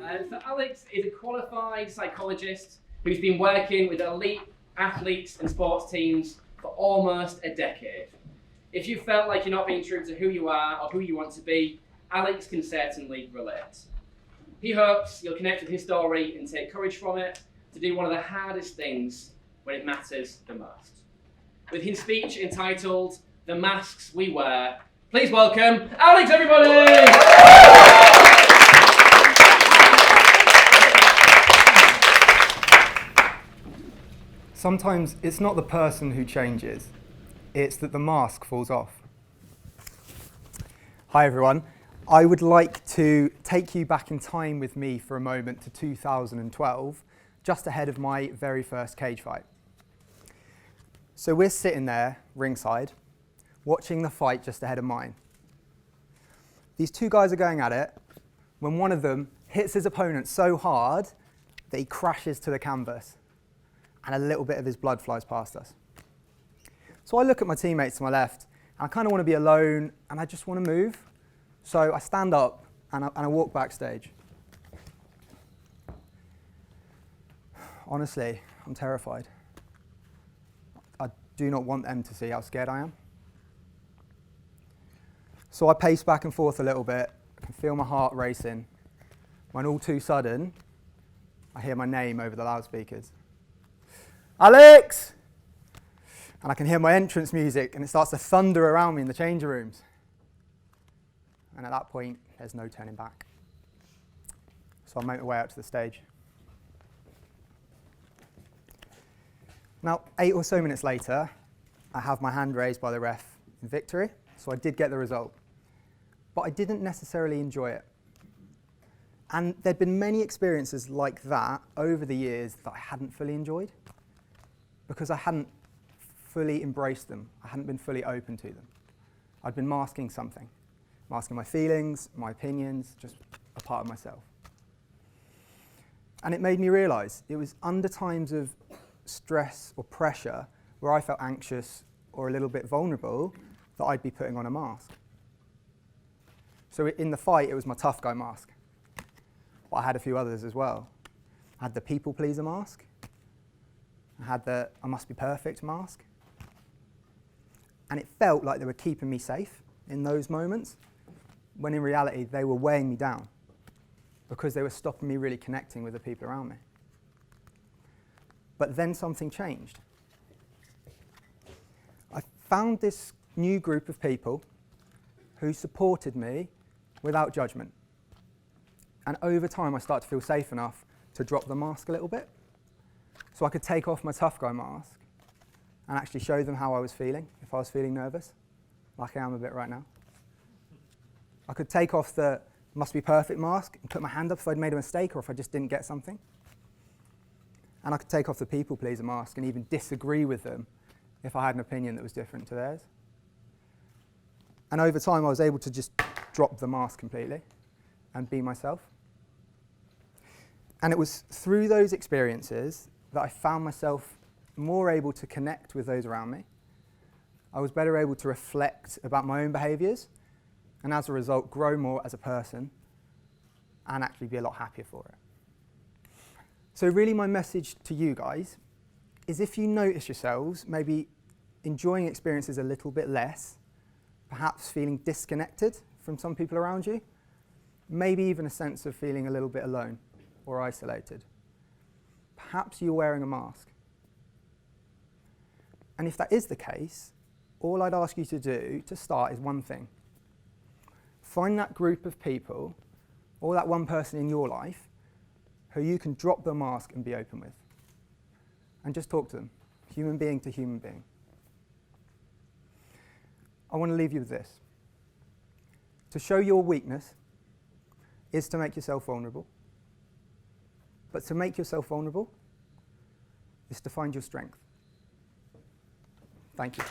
So Alex is a qualified psychologist who's been working with elite athletes and sports teams for almost a decade. If you felt like you're not being true to who you are or who you want to be, Alex can certainly relate. He hopes you'll connect with his story and take courage from it to do one of the hardest things when it matters the most. With his speech entitled, "The Masks We Wear," please welcome Alex, everybody! Sometimes it's not the person who changes, it's that the mask falls off. Hi everyone, I would like to take you back in time with me for a moment to 2012, just ahead of my very first cage fight. So we're sitting there, ringside, watching the fight just ahead of mine. These two guys are going at it when one of them hits his opponent so hard that he crashes to the canvas and a little bit of his blood flies past us. So I look at my teammates to my left and I kind of want to be alone and I just want to move. So I stand up and I walk backstage. Honestly, I'm terrified. I do not want them to see how scared I am. So I pace back and forth a little bit, I can feel my heart racing, when all too sudden, I hear my name over the loudspeakers. Alex! And I can hear my entrance music and it starts to thunder around me in the changing rooms. And at that point, there's no turning back. So I make my way out to the stage. Now, 8 or so minutes later, I have my hand raised by the ref in victory, so I did get the result. But I didn't necessarily enjoy it. And there'd been many experiences like that over the years that I hadn't fully enjoyed because I hadn't fully embraced them. I hadn't been fully open to them. I'd been masking something, masking my feelings, my opinions, just a part of myself. And it made me realise it was under times of stress or pressure where I felt anxious or a little bit vulnerable that I'd be putting on a mask. So in the fight, it was my tough guy mask. But I had a few others as well. I had the people pleaser mask. I had the I must be perfect mask. And it felt like they were keeping me safe in those moments, when in reality they were weighing me down because they were stopping me really connecting with the people around me. But then something changed. I found this new group of people who supported me without judgment. And over time I started to feel safe enough to drop the mask a little bit. So I could take off my tough guy mask and actually show them how I was feeling, if I was feeling nervous, like I am a bit right now. I could take off the must be perfect mask and put my hand up if I'd made a mistake or if I just didn't get something. And I could take off the people pleaser mask and even disagree with them if I had an opinion that was different to theirs. And over time I was able to just drop the mask completely and be myself. And it was through those experiences that I found myself more able to connect with those around me. I was better able to reflect about my own behaviours and as a result grow more as a person and actually be a lot happier for it. So really my message to you guys is if you notice yourselves maybe enjoying experiences a little bit less, perhaps feeling disconnected from some people around you, maybe even a sense of feeling a little bit alone or isolated, perhaps you're wearing a mask. And if that is the case, all I'd ask you to do to start is one thing. Find that group of people or that one person in your life who you can drop the mask and be open with. And just talk to them, human being to human being. I want to leave you with this. To show your weakness is to make yourself vulnerable. But to make yourself vulnerable is to find your strength. Thank you.